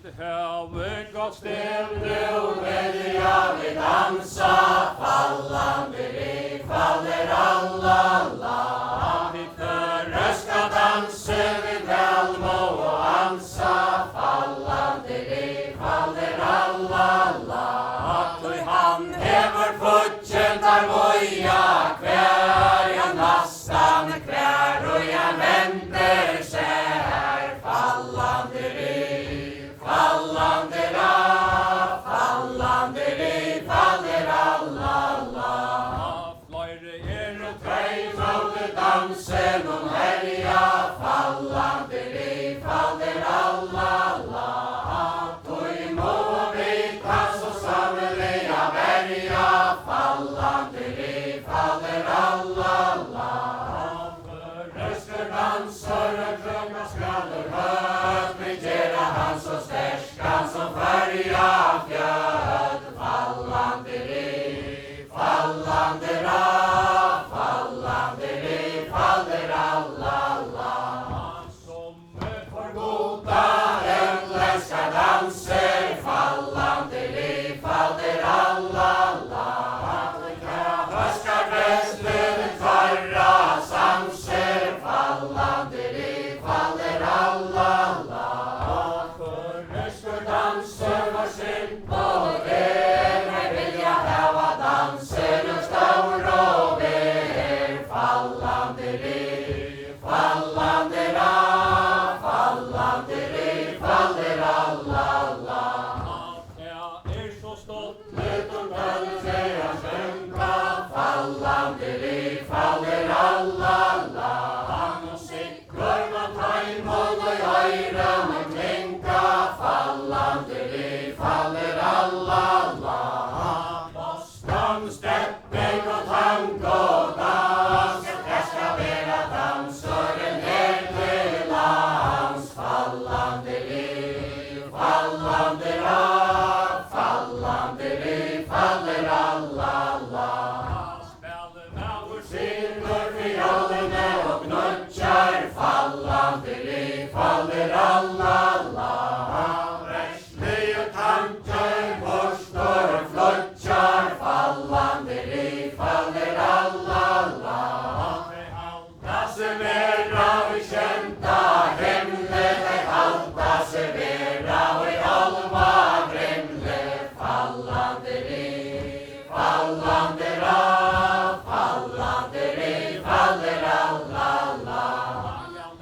Have gott stevnu vilja vi dansa, fallande vi faller alla. Vi förröska danser vi välmå och ansa, fallande vi faller alla. Toi han hever futjen tar voja, kvär jag nastan, kvär och jag väntar sär, fallande vi, fallande ra, fallande vi faller alla. Flöjre och tvej mode dansen om härja, fallande vi faller alla. Toi må vita så samliga berga, fallande vi faller alla. Förröster dansar och sjunga skallor högt, men gera han så stärskan som färja fjöd, fallande vi, fallande ra, fallande vi faller alla. Som får goda ändländska danser, fallande vi faller alla. Höskar västlöden kvarra sanser, fallande vi faller alla. Förröster danser var synd på er, här vill jag häva danser och stora och ver, fallande vi, fallande ra, fallande vi faller alla. Jag så stolt utom bönen säga sjönka, fallande vi faller alla. Han och sickor man tar i mun och öron och tänka, fallande vi faller alla. Boston, stepping och tango och dans, jag ska vera dansören här till lands, fallande vi, fallande ra, fallande vi faller alla. Spellerna vår silver, fiolerna och gnutjar, fallande vi faller alla. Rärslig och tankar, borstar och flotjar, fallande vi faller alla. Halta servera och känta hemlet, halta servera och i alva grämle, fallande vi, fallande ra, fallande vi faller alla. Jag lät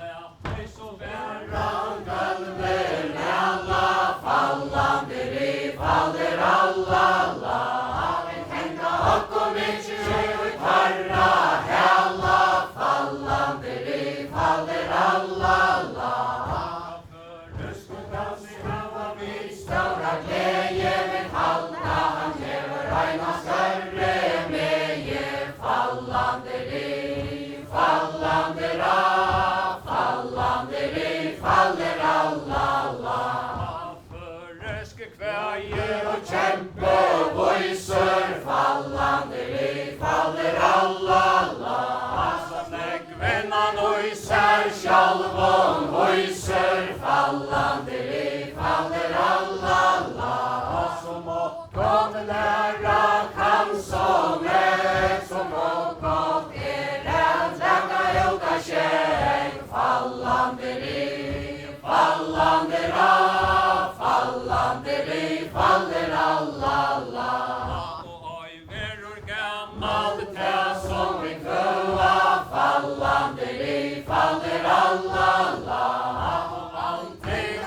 mig så vära gulver med alla, fallande vi faller alla. Vi tänka och mycket och kvarra hela, fallande vi faller alla. Förröskutans i hava vi stora glädje, men halta han lever ena större meje, fallande vi, fallande ra, fallande vi faller alla. Förröske kväje och kämpe och voiser, fallande vi faller alla. Som näggvennan och isär sjalvån voiser, fallande vi faller alla. Som åkåt lära kan sånget, som åkåt att lägga uta käng, fallande vi, fallande ra, fallande vi faller alla. Och oj verur gammal tä som vi kvöa, fallande vi faller alla. Och alltid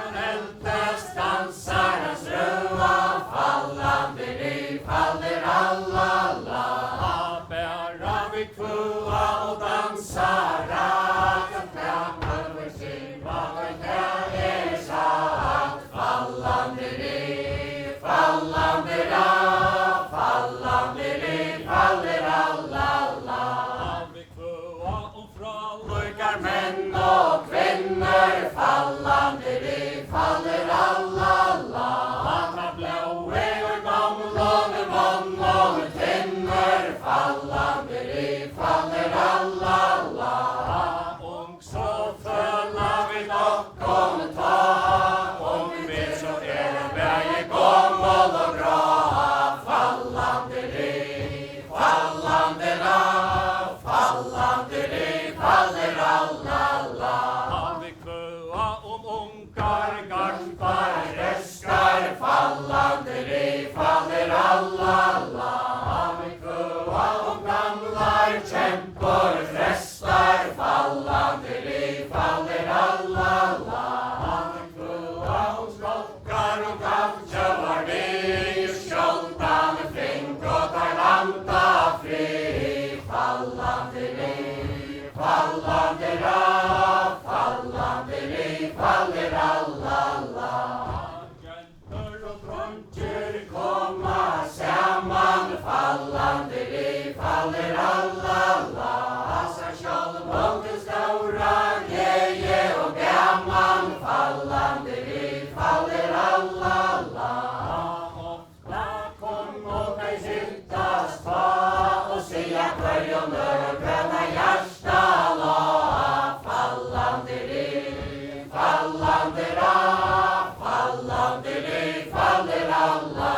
fallande liv faller alla.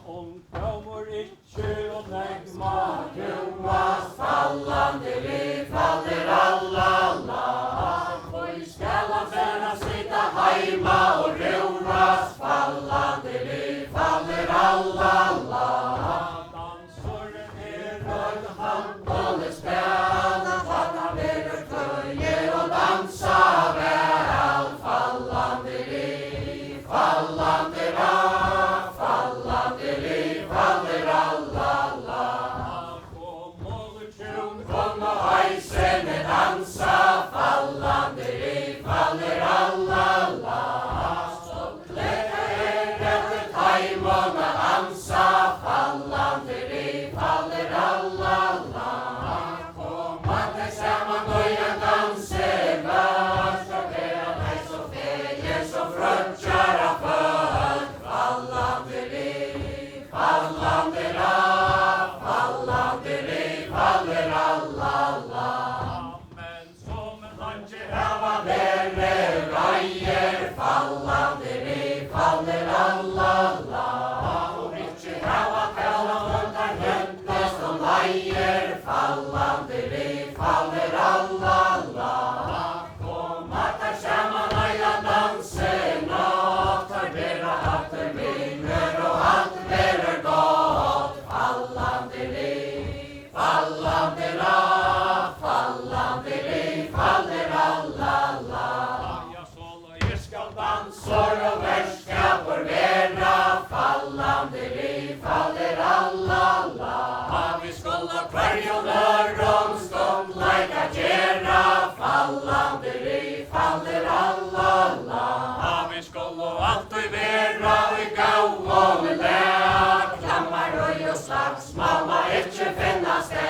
Ungdomar ikke og negma Joas fallande liv faller alla. Hvor skal han færa sitta heima og roas fallande liv faller alla. Dansoren Handbollen spela, fatta verur tøye og dansa vel. Fallande liv faller alla. Kom og heisene dansa, fallande liv faller alla. Så gleda etter taimon a ansa, fallande liv faller alla. Kom at det saman nøya danse, vars og vera deg så feie, så frøtjar av fød. Fallande liv faller alla. Men som en landje Hava vere reier, fallande liv faller alla. Og ikkje hava kalla hundar høntest og leier, fallande liv faller alla. Kom at der saman nøya danse, nåtar vera hatter minner og alt verer godt. Fallande liv faller alla. ja sola jeg skal Dansor og verskapur vera, fallande liv faller alla. Vi skulle kvarjon øron stund leika gera, fallande liv faller alla. Vi skulle alltid vera i gau og lær, klammar og slagsmål må ikkje finna sted.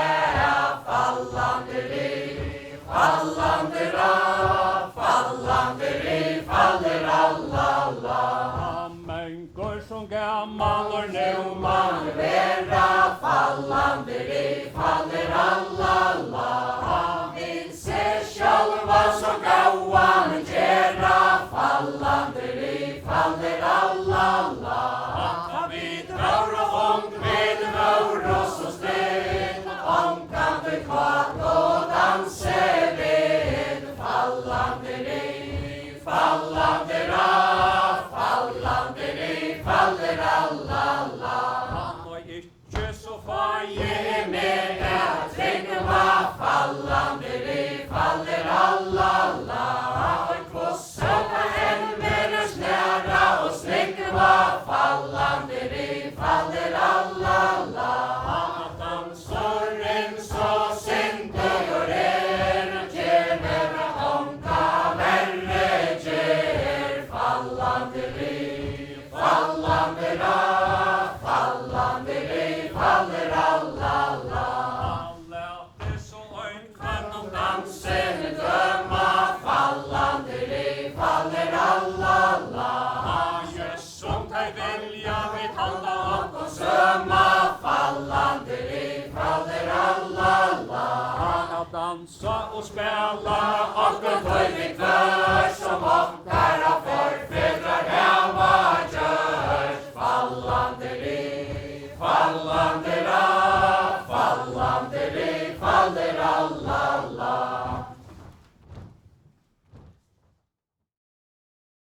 Fallande liv faller alla. Men går som gammal og nu Man vera, fallande liv faller alla. Vil se sjálva som gauan gera, fallande liv faller alla. Vi drar og ung ved våros og sted, omkande kvart og danse ved, fallande liv faller alla. og ikke så feie Med at tryggva, fallande liv faller alla. Kvossata enn verus næra og snikva, fallande liv faller alla. Dansoren så sinte og kjemera onka verre gjer, fallande liv faller alla. Lete så øyn kvannom Dansen døma, fallande liv faller alla. som deg velja vi talla Og søma, fallande liv faller alla. Dansa og spela Og tøy vi kvør som opp